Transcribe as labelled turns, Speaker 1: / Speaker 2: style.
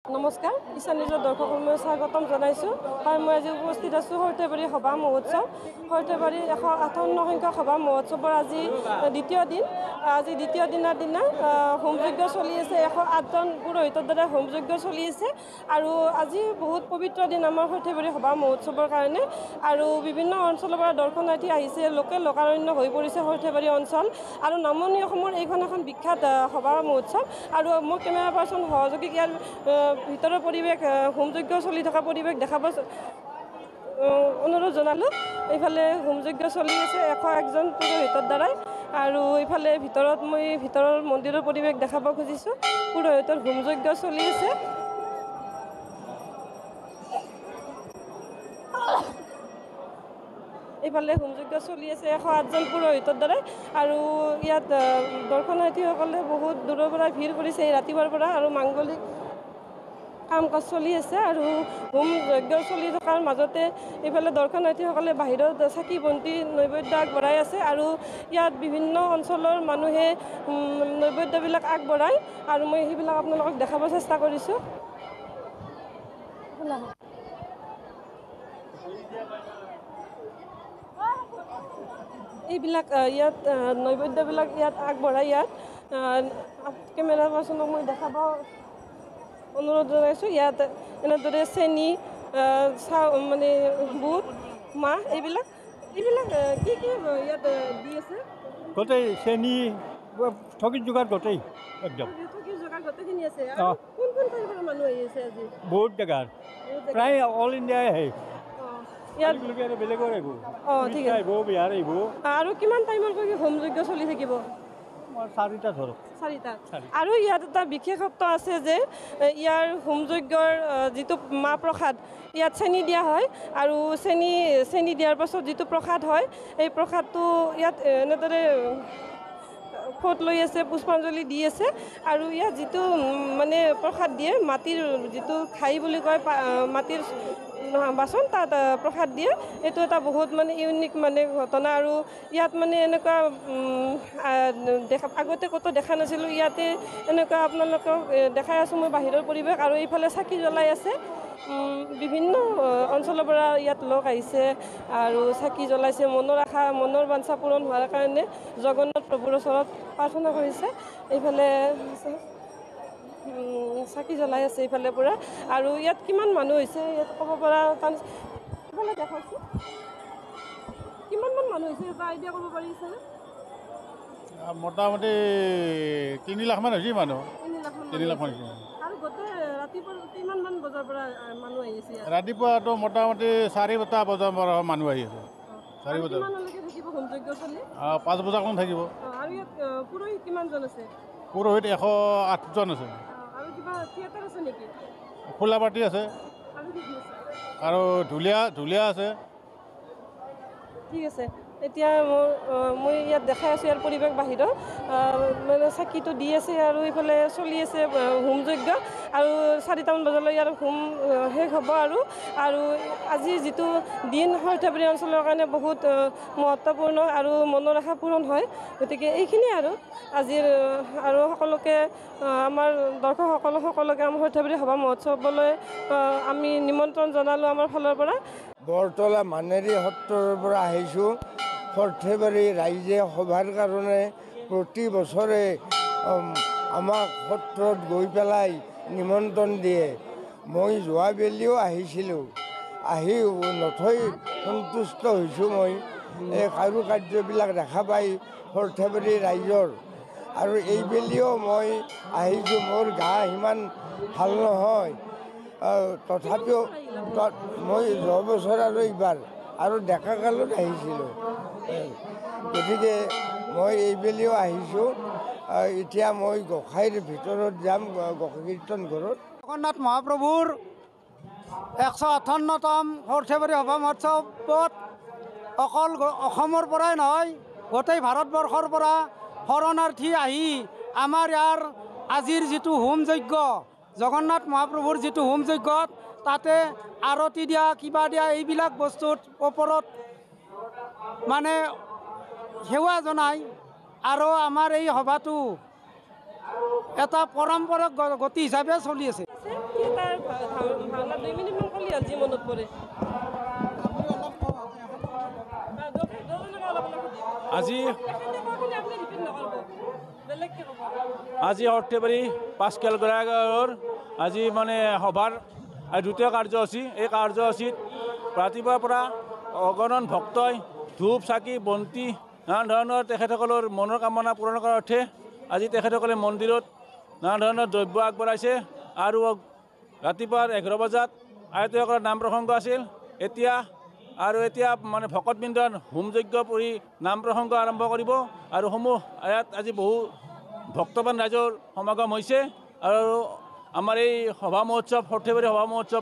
Speaker 1: নমস্কাৰ ঈশান নিউজৰ দৰ্শকক মই স্বাগতম জনাইছোঁ আৰু মই আজি উপস্থিত আছোঁ সৰ্থেবাৰী সভা মহোৎসৱ সৰ্থেবাৰী 158 সংখ্যক সভা মহোৎসৱৰ আজি দ্বিতীয় দিনৰ দিনা হোমযজ্ঞ চলি আছে 108জন পুৰোহিতৰ দ্বাৰা হোমযজ্ঞ চলি আছে আৰু আজি বহুত পবিত্ৰ দিন আমাৰ সৰ্থেবাৰী সভা মহোৎসৱৰ কাৰণে আৰু বিভিন্ন অঞ্চলৰ পৰা দৰ্শনাৰ্থী আহিছে লোকে লোকাৰণ্য হৈ পৰিছে সৰ্থেবাৰী অঞ্চল আৰু নামনি অসমৰ এইখন এখন বিখ্যাত সভা মহোৎসৱ আৰু মই কেমেৰা পাৰ্চন সহযোগীক ইয়াৰ ভিতৰৰ পৰিৱেশ হোমযজ্ঞ চলি থকা পৰিৱেশ দেখাব অনুৰোধ জনালোঁ। এইফালে হোমযজ্ঞ চলি আছে 101জন পুৰোহিতৰ দ্বাৰাই আৰু এইফালে মই ভিতৰৰ মন্দিৰৰ পৰিৱেশ দেখাব খুজিছোঁ। পুৰোহিতৰ হোমযজ্ঞ চলি আছে। এইফালে হোমযজ্ঞ চলি আছে 108জন পুৰোহিতৰ দ্বাৰাই আৰু ইয়াত দৰ্শনাৰ্থীসকলে বহুত দূৰৰ পৰা ভিৰ কৰিছে এই ৰাতিপুৱাৰ পৰা আৰু মাংগলিক কাম কাজ চলি আছে আৰু হোম যজ্ঞ চলি থকাৰ মাজতে এইফালে দৰ্শনাৰ্থীসকলে বাহিৰত চাকি বন্তি নৈবেদ্য আগবঢ়াই আছে আৰু ইয়াত বিভিন্ন অঞ্চলৰ মানুহে নৈবেদ্যবিলাক আগবঢ়ায় আৰু মই সেইবিলাক আপোনালোকক দেখাব চেষ্টা কৰিছোঁ। এইবিলাক ইয়াত নৈবেদ্যবিলাক ইয়াত আগবঢ়ায় ইয়াত কেমেৰা পাৰ্চনক মই দেখাব অনুৰোধ জনাইছোঁ। ইয়াত এনেদৰে চেনি মানে বুট মাহ এইবিলাক কি ইয়াত দি আছে
Speaker 2: গোটেই চেনি ঠগিৰ যোগাৰ গোটেই একদম
Speaker 1: ঠগিৰ যোগাৰ গোটেইখিনি আছে। কোন ঠাইৰ পৰা মানুহ আহি আছে আজি?
Speaker 2: বহুত জেগাৰ প্ৰায় অল ইণ্ডিয়াই আহে
Speaker 1: ইয়াত
Speaker 2: বেলেগৰ আহিব।
Speaker 1: ঠিক আছে
Speaker 2: আহিব বিহাৰ আহিব।
Speaker 1: আৰু কিমান টাইমলৈকে হোমযজ্ঞ চলি থাকিব?
Speaker 2: 4টা ধৰক
Speaker 1: 4টা। আৰু ইয়াত এটা বিশেষত্ব আছে যে ইয়াৰ হোমযজ্ঞৰ যিটো মাহ প্ৰসাদ ইয়াত চেনি দিয়া হয় আৰু চেনি দিয়াৰ পাছত যিটো প্ৰসাদ হয় এই প্ৰসাদটো ইয়াত এনেদৰে ফট লৈ আছে পুষ্পাঞ্জলি দি আছে আৰু ইয়াত যিটো মানে প্ৰসাদ দিয়ে মাটিৰ যিটো খাই বুলি কয় মাটিৰ বাচন তাত প্ৰসাদ দিয়ে। এইটো এটা বহুত মানে ইউনিক মানে ঘটনা আৰু ইয়াত মানে এনেকুৱা আগতে ক'তো দেখা নাছিলোঁ। ইয়াতে এনেকুৱা আপোনালোকক দেখাই আছোঁ মই বাহিৰৰ পৰিৱেশ আৰু এইফালে চাকি জ্বলাই আছে। বিভিন্ন অঞ্চলৰ পৰা ইয়াত লোক আহিছে আৰু চাকি জ্বলাইছে মনৰ বাঞ্ছা পূৰণ হোৱাৰ কাৰণে জগন্নাথ প্ৰভুৰ ওচৰত প্ৰাৰ্থনা কৰিছে। এইফালে চাকি জ্বলাই আছে এইফালে পৰা আৰু ইয়াত কিমান মানুহ হৈছে ইয়াত ক'ব পৰা এইফালে দেখাইছোঁ কিমানমান মানুহ হৈছে এটা আইডিয়া কৰিব পাৰিছেনে?
Speaker 2: মোটামুটি 3 লাখমান হৈছে মানুহ। 3 লাখ মান
Speaker 1: আৰু গোটেই ৰাতিপুৱা কিমানমান বজাৰ পৰা মানুহ আহিছে?
Speaker 2: ৰাতিপুৱাটো মোটামুটি 4টা বজাৰ পৰা মানুহ আহি আছে। 4 বজাৰ
Speaker 1: কিমানলৈকে থাকিব হোমযজ্ঞ চলি?
Speaker 2: 5 বজাৰমান থাকিব।
Speaker 1: আৰু ইয়াত পুৰোহিত কিমানজন আছে?
Speaker 2: পুৰোহিত 108জন আছে।
Speaker 1: আৰু কিবা থিয়েটাৰ আছে নেকি?
Speaker 2: খোলা পাৰ্টি আছে
Speaker 1: আৰু কি আছে?
Speaker 2: আৰু ঢুলীয়া আছে।
Speaker 1: ঠিক আছে। এতিয়া মই ইয়াত দেখাই আছোঁ ইয়াৰ পৰিৱেশ বাহিৰত মানে চাকিটো দি আছে আৰু এইফালে চলি আছে হোমযজ্ঞ আৰু 4টামান বজালৈ ইয়াৰ হোম শেষ হ'ব আৰু আজি যিটো দিন সৰ্থেবাৰী অঞ্চলৰ কাৰণে বহুত মহত্বপূৰ্ণ আৰু মনৰ আশা পূৰণ হয়। গতিকে এইখিনিয়ে আৰু আজিৰ আৰু সকলোকে আমাৰ সকলোকে আমাৰ সৰ্থেবাৰী সভা মহোৎসৱলৈ আমি নিমন্ত্ৰণ জনালোঁ আমাৰ ফালৰ পৰা।
Speaker 3: বৰতলা মানেৰী সত্ৰৰ পৰা আহিছোঁ। সৰ্থেবাৰী ৰাইজে সভাৰ কাৰণে প্ৰতি বছৰে আমাক সত্ৰত গৈ পেলাই নিমন্ত্ৰণ দিয়ে। মই যোৱাবেলিও আহিছিলোঁ। আহি নথৈ সন্তুষ্ট হৈছোঁ। মই এই কাৰুকাৰ্যবিলাক দেখা পাই সৰ্থেবাৰী ৰাইজৰ আৰু এইবেলিও মই আহিছোঁ। মোৰ গা সিমান ভাল নহয় তথাপিও মই যোৱা বছৰ আৰু এইবাৰ আৰু ডেকা কালত আহিছিলোঁ। গতিকে মই এইবেলিও আহিছোঁ। এতিয়া মই গোসাঁইৰ ভিতৰত যাম কীৰ্তন ঘৰত।
Speaker 4: জগন্নাথ মহাপ্ৰভুৰ 158তম সৰ্থেবাৰী সভা মহোৎসৱত অকল অসমৰ পৰাই নহয় গোটেই ভাৰতবৰ্ষৰ পৰা শৰণাৰ্থী আহি আমাৰ ইয়াৰ আজিৰ যিটো হোমযজ্ঞ জগন্নাথ মহাপ্ৰভুৰ যিটো হোমযজ্ঞত তাতে আৰতি দিয়া কিবা দিয়া এইবিলাক বস্তুৰ ওপৰত মানে সেৱা জনায় আৰু আমাৰ এই সভাটো এটা পৰম্পৰাগত গতি হিচাপে চলি আছে।
Speaker 1: ভাওনা 2 মিনিটমান ক'লি আজি মনত পৰে
Speaker 5: আজি
Speaker 1: আপুনি ৰিপিট নকৰিব বেলেগকৈ ক'ব
Speaker 5: আজি সৰ্থেবাৰী পাঁচকেল গড়াগাঁৱৰ আজি মানে সভাৰ দ্বিতীয় কাৰ্যসূচী এই কাৰ্যসূচীত ৰাতিপুৱাৰ পৰা অগণন ভক্তই ধূপ চাকি বন্তি নানা ধৰণৰ তেখেতসকলৰ মনৰ কামনা পূৰণ কৰাৰ অৰ্থে আজি তেখেতসকলে মন্দিৰত নানা ধৰণৰ দ্ৰব্য আগবঢ়াইছে আৰু ৰাতিপুৱা 11 বজাত আয়তীসকলৰ নাম প্ৰসংগ আছিল এতিয়া মানে ভকতবৃন্দৰ হোমযজ্ঞ কৰি নাম প্ৰসংগ আৰম্ভ কৰিব আৰু ইয়াত আজি বহু ভক্তবান ৰাইজৰ সমাগম হৈছে আৰু আমাৰ এই সভা মহোৎসৱ সৰ্থেবাৰী সভা মহোৎসৱ